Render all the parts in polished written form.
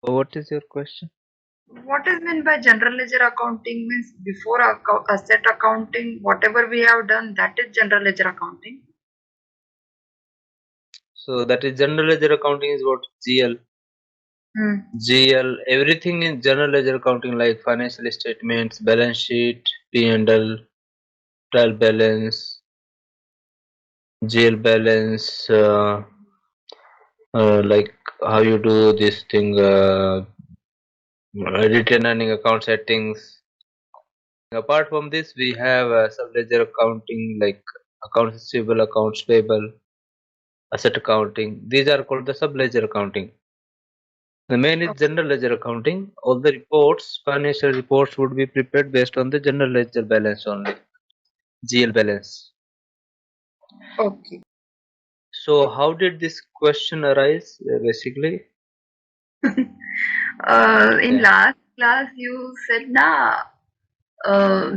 What is your question? What is meant by general ledger accounting? Means before asset accounting, whatever we have done, that is general ledger accounting. So that is general ledger accounting is what GL. GL, everything in general ledger accounting like financial statements, balance sheet, P&L, trial balance, GL balance, like how you do this thing, return earning account settings. Apart from this, we have sub-ledger accounting like accounts receivable, accounts payable, asset accounting. These are called the sub-ledger accounting. The main is general ledger accounting. All the reports, financial reports would be prepared based on the general ledger balance only, GL balance. Okay. So how did this question arise basically? In Yeah. last class, you said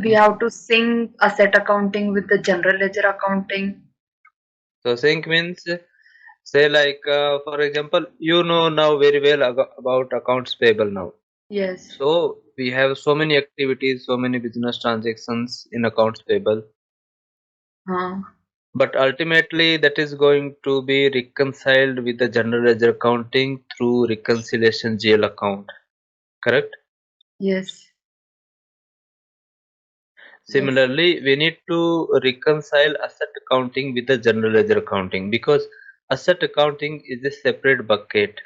we have to sync asset accounting with the general ledger accounting. So sync means say like for example, you know now very well about accounts payable now. Yes. So we have so many activities, so many business transactions in accounts payable. But ultimately that is going to be reconciled with the general ledger accounting through reconciliation GL account. Correct? Yes. Yes. Similarly, we need to reconcile asset accounting with the general ledger accounting because asset accounting is a separate bucket.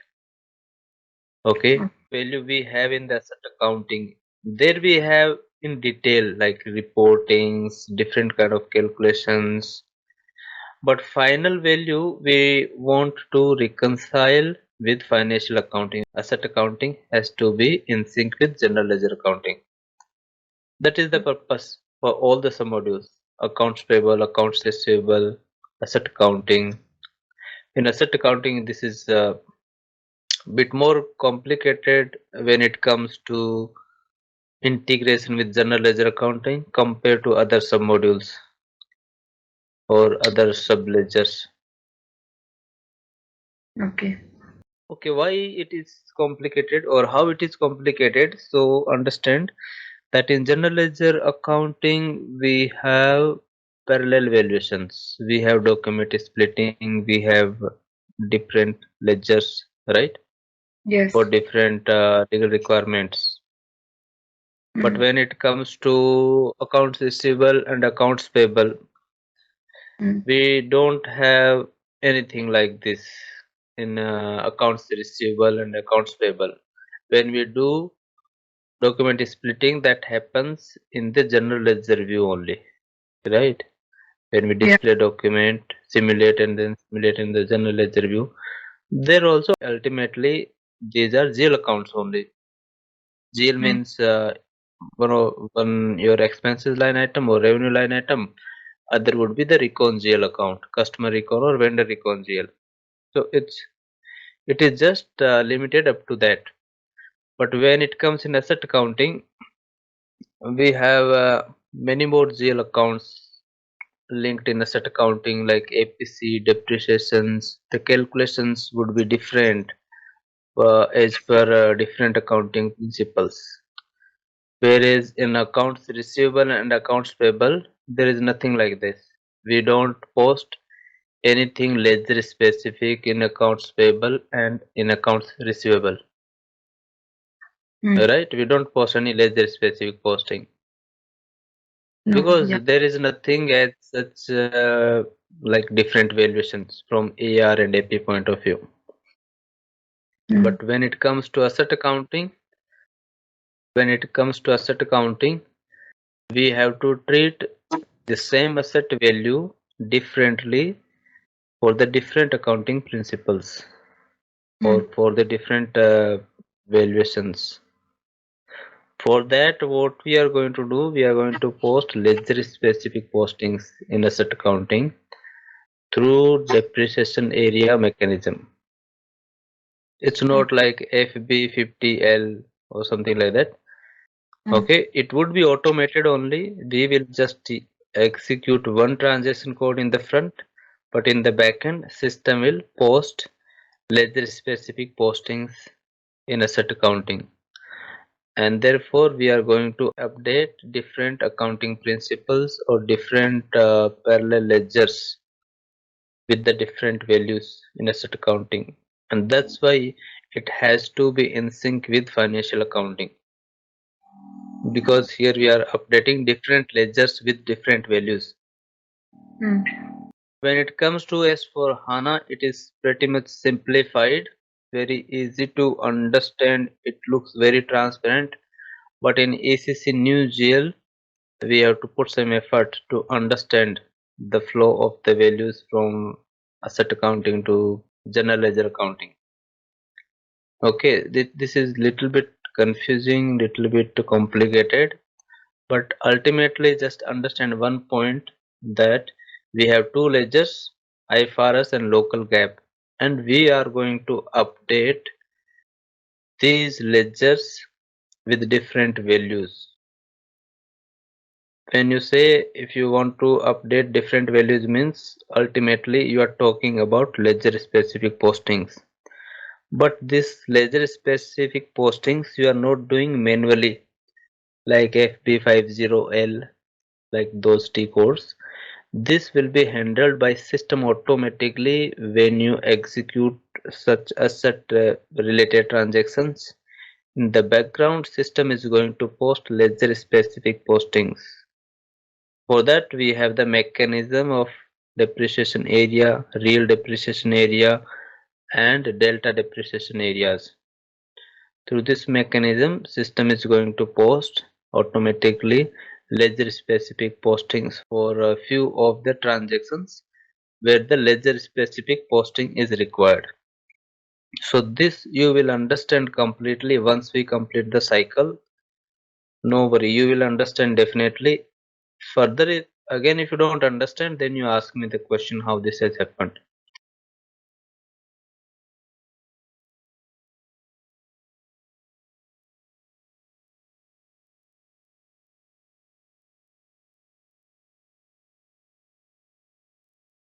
Okay, value we have in the asset accounting. There we have in detail like reportings, different kind of calculations. But final value we want to reconcile with financial accounting. Asset accounting has to be in sync with general ledger accounting. That is the purpose for all the sub-modules: accounts payable, accounts receivable, asset accounting. In asset accounting, this is a bit more complicated when it comes to integration with general ledger accounting compared to other sub-modules or other sub-ledgers. Okay. Okay, why it is complicated or how it is complicated? So understand that in general ledger accounting we have parallel valuations, we have document splitting, we have different ledgers, right, Yes. for different legal requirements. But Mm. when it comes to accounts receivable and accounts payable, Mm. we don't have anything like this in accounts receivable and accounts payable. When we do document splitting, that happens in the general ledger view only, right? When we Yeah. display document, simulate and then simulate in the general ledger view, there also ultimately these are GL accounts only. GL Mm. means one your expenses line item or revenue line item, other would be the recon GL account, customer recon or vendor recon GL. So it is just limited up to that. But when it comes in asset accounting, we have many more GL accounts linked in asset accounting like APC, depreciations. The calculations would be different as per different accounting principles. Whereas in accounts receivable and accounts payable, there is nothing like this. We don't post anything ledger specific in accounts payable and in accounts receivable. Mm. Right? We don't post any ledger specific posting No. because Yeah. there is nothing as such like different valuations from AR and AP point of view. Mm. But when it comes to asset accounting, we have to treat the same asset value differently for the different accounting principles or Mm. for the different valuations. For that, what we are going to do, we are going to post ledger specific postings in asset accounting through depreciation area mechanism. It's not Okay. like FB50L or something like that. Mm. Okay, it would be automated only. We will just execute one transaction code in the front, but in the backend, system will post ledger specific postings in asset accounting, and therefore we are going to update different accounting principles or different parallel ledgers with the different values in asset accounting, and that's why it has to be in sync with financial accounting, because here we are updating different ledgers with different values. Hmm. When it comes to S/4HANA, it is pretty much simplified, very easy to understand, it looks very transparent, but in ACC New GL we have to put some effort to understand the flow of the values from asset accounting to general ledger accounting. Okay, this is little bit confusing, little bit complicated, but ultimately just understand one point, that we have two ledgers, IFRS and local GAAP, and we are going to update these ledgers with different values. When you say if you want to update different values, means ultimately you are talking about ledger specific postings. But this ledger specific postings you are not doing manually, like FB50L, like those T codes. This will be handled by system automatically when you execute such asset related transactions. In the background, system is going to post ledger specific postings. For that, we have the mechanism of depreciation area, real depreciation area, and delta depreciation areas. Through this mechanism, system is going to post automatically ledger specific postings for a few of the transactions where the ledger specific posting is required. So this you will understand completely once we complete the cycle. No worry, you will understand definitely. Further, again, if you don't understand, then you ask me the question how this has happened.